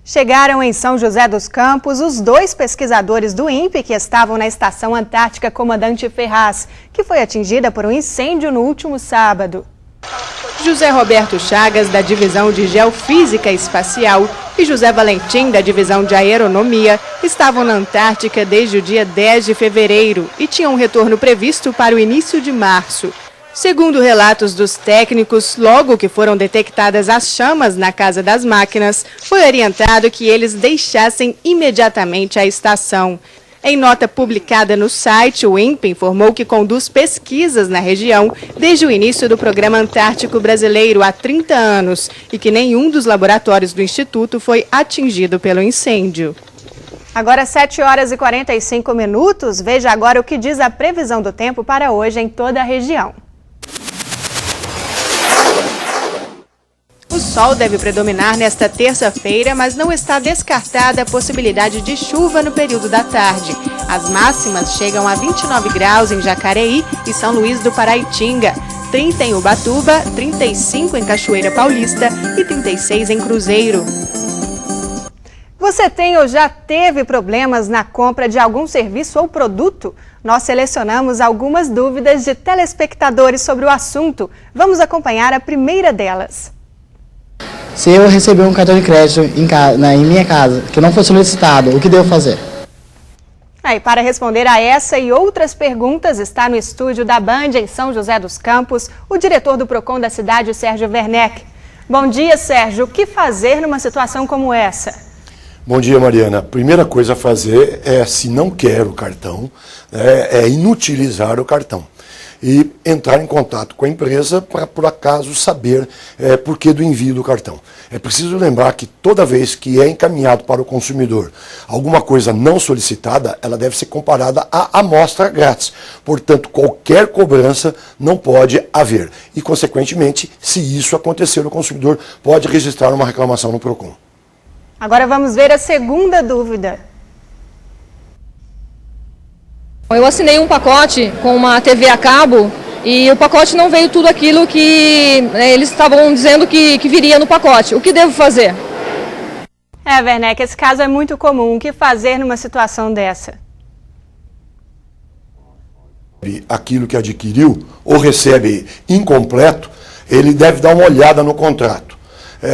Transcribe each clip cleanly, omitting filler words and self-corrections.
Chegaram em São José dos Campos os dois pesquisadores do INPE que estavam na Estação Antártica Comandante Ferraz, que foi atingida por um incêndio no último sábado. José Roberto Chagas, da Divisão de Geofísica Espacial, e José Valentim, da Divisão de Aeronomia, estavam na Antártica desde o dia 10 de fevereiro e tinham um retorno previsto para o início de março. Segundo relatos dos técnicos, logo que foram detectadas as chamas na Casa das Máquinas, foi orientado que eles deixassem imediatamente a estação. Em nota publicada no site, o INPE informou que conduz pesquisas na região desde o início do Programa Antártico Brasileiro há 30 anos e que nenhum dos laboratórios do Instituto foi atingido pelo incêndio. Agora 7 horas e 45 minutos, veja agora o que diz a previsão do tempo para hoje em toda a região. O sol deve predominar nesta terça-feira, mas não está descartada a possibilidade de chuva no período da tarde. As máximas chegam a 29 graus em Jacareí e São Luís do Paraitinga, 30 em Ubatuba, 35 em Cachoeira Paulista e 36 em Cruzeiro. Você tem ou já teve problemas na compra de algum serviço ou produto? Nós selecionamos algumas dúvidas de telespectadores sobre o assunto. Vamos acompanhar a primeira delas. Se eu receber um cartão de crédito em minha casa, que não foi solicitado, o que devo fazer? E para responder a essa e outras perguntas, está no estúdio da Band em São José dos Campos, o diretor do PROCON da cidade, Sérgio Werneck. Bom dia, Sérgio. O que fazer numa situação como essa? Bom dia, Mariana. A primeira coisa a fazer é, se não quer o cartão, é inutilizar o cartão e entrar em contato com a empresa para, por acaso, saber por que do envio do cartão. É preciso lembrar que toda vez que é encaminhado para o consumidor alguma coisa não solicitada, ela deve ser comparada à amostra grátis. Portanto, qualquer cobrança não pode haver. E, consequentemente, se isso acontecer, o consumidor pode registrar uma reclamação no PROCON. Agora vamos ver a segunda dúvida. Eu assinei um pacote com uma TV a cabo e o pacote não veio tudo aquilo que eles estavam dizendo que viria no pacote. O que devo fazer? Werneck, esse caso é muito comum. O que fazer numa situação dessa? Aquilo que adquiriu ou recebe incompleto, ele deve dar uma olhada no contrato.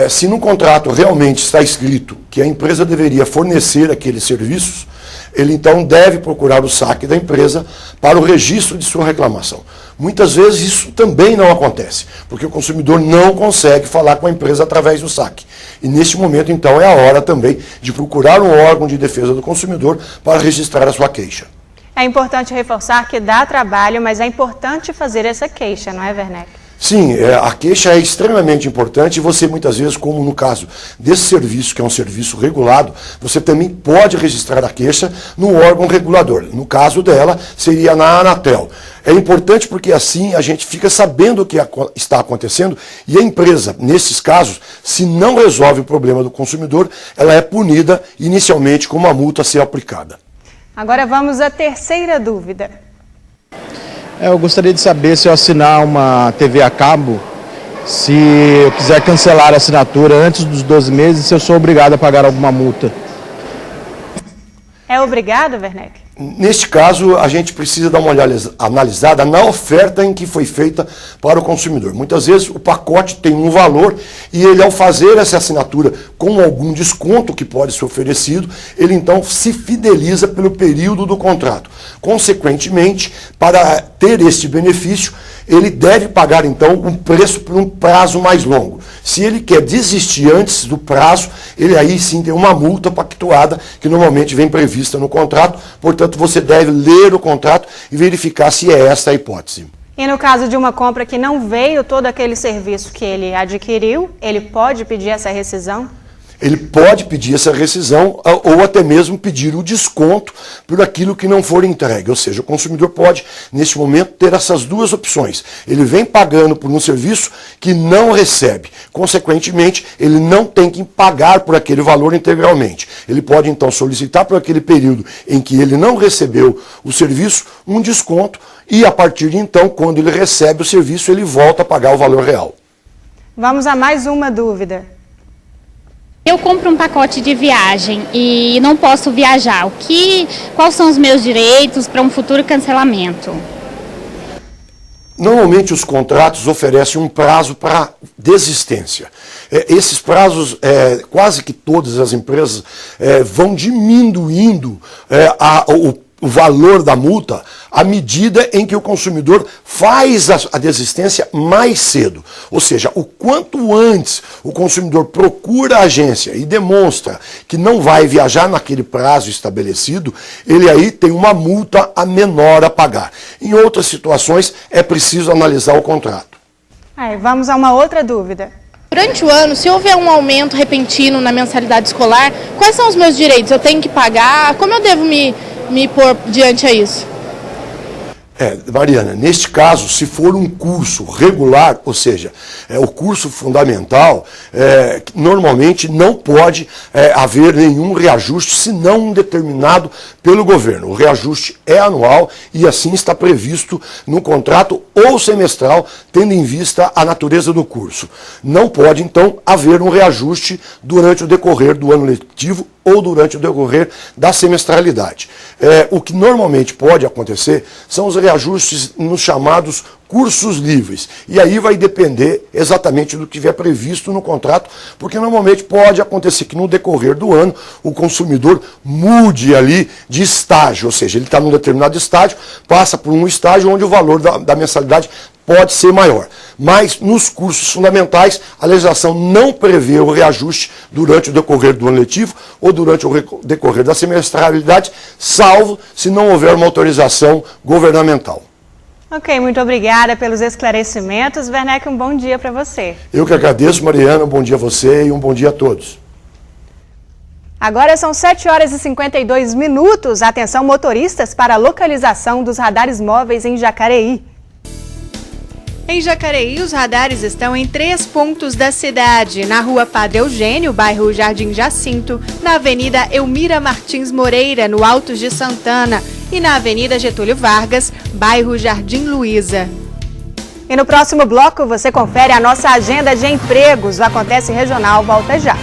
Se no contrato realmente está escrito que a empresa deveria fornecer aqueles serviços, ele então deve procurar o SAC da empresa para o registro de sua reclamação. Muitas vezes isso também não acontece, porque o consumidor não consegue falar com a empresa através do SAC. E neste momento, então, é a hora também de procurar um órgão de defesa do consumidor para registrar a sua queixa. É importante reforçar que dá trabalho, mas é importante fazer essa queixa, não é, Werneck? Sim, a queixa é extremamente importante e você muitas vezes, como no caso desse serviço, que é um serviço regulado, você também pode registrar a queixa no órgão regulador. No caso dela, seria na Anatel. É importante porque assim a gente fica sabendo o que está acontecendo e a empresa, nesses casos, se não resolve o problema do consumidor, ela é punida inicialmente com uma multa a ser aplicada. Agora vamos à terceira dúvida. Eu gostaria de saber se eu assinar uma TV a cabo, se eu quiser cancelar a assinatura antes dos 12 meses, se eu sou obrigado a pagar alguma multa. É obrigado, Werneck? Neste caso, a gente precisa dar uma analisada na oferta em que foi feita para o consumidor. Muitas vezes o pacote tem um valor e ele, ao fazer essa assinatura com algum desconto que pode ser oferecido, ele então se fideliza pelo período do contrato. Consequentemente, para ter este benefício, ele deve pagar então um preço por um prazo mais longo. Se ele quer desistir antes do prazo, ele aí sim tem uma multa pactuada que normalmente vem prevista no contrato, portanto você deve ler o contrato e verificar se é esta a hipótese. E no caso de uma compra que não veio todo aquele serviço que ele adquiriu, ele pode pedir essa rescisão? Ele pode pedir essa rescisão ou até mesmo pedir o desconto por aquilo que não for entregue. Ou seja, o consumidor pode, neste momento, ter essas duas opções. Ele vem pagando por um serviço que não recebe. Consequentemente, ele não tem que pagar por aquele valor integralmente. Ele pode, então, solicitar por aquele período em que ele não recebeu o serviço um desconto e, a partir de então, quando ele recebe o serviço, ele volta a pagar o valor real. Vamos a mais uma dúvida. Eu compro um pacote de viagem e não posso viajar. Quais são os meus direitos para um futuro cancelamento? Normalmente os contratos oferecem um prazo para desistência. Esses prazos, quase que todas as empresas vão diminuindo o valor da multa à medida em que o consumidor faz a desistência mais cedo. Ou seja, o quanto antes o consumidor procura a agência e demonstra que não vai viajar naquele prazo estabelecido, ele aí tem uma multa menor a pagar. Em outras situações, é preciso analisar o contrato. Aí, vamos a uma outra dúvida. Durante o ano, se houver um aumento repentino na mensalidade escolar, quais são os meus direitos? Eu tenho que pagar? Como eu devo me pôr diante a isso? Mariana, neste caso, se for um curso regular, ou seja, o curso fundamental, normalmente não pode haver nenhum reajuste, senão determinado pelo governo. O reajuste é anual e assim está previsto no contrato ou semestral, tendo em vista a natureza do curso. Não pode, então, haver um reajuste durante o decorrer do ano letivo ou durante o decorrer da semestralidade. O que normalmente pode acontecer são os reajustes nos chamados cursos livres. E aí vai depender exatamente do que vier previsto no contrato, porque normalmente pode acontecer que no decorrer do ano o consumidor mude ali de estágio, ou seja, ele está num determinado estágio, passa por um estágio onde o valor da mensalidade pode ser maior. Mas nos cursos fundamentais, a legislação não prevê o reajuste durante o decorrer do ano letivo ou durante o decorrer da semestralidade, salvo se não houver uma autorização governamental. Ok, muito obrigada pelos esclarecimentos. Werneck, um bom dia para você. Eu que agradeço, Mariana, um bom dia a você e um bom dia a todos. Agora são 7h52. Atenção, motoristas, para a localização dos radares móveis em Jacareí. Em Jacareí, os radares estão em 3 pontos da cidade: na Rua Padre Eugênio, bairro Jardim Jacinto, na Avenida Elmira Martins Moreira, no Altos de Santana, e na Avenida Getúlio Vargas, bairro Jardim Luiza. E no próximo bloco você confere a nossa agenda de empregos. O Acontece Regional volta já.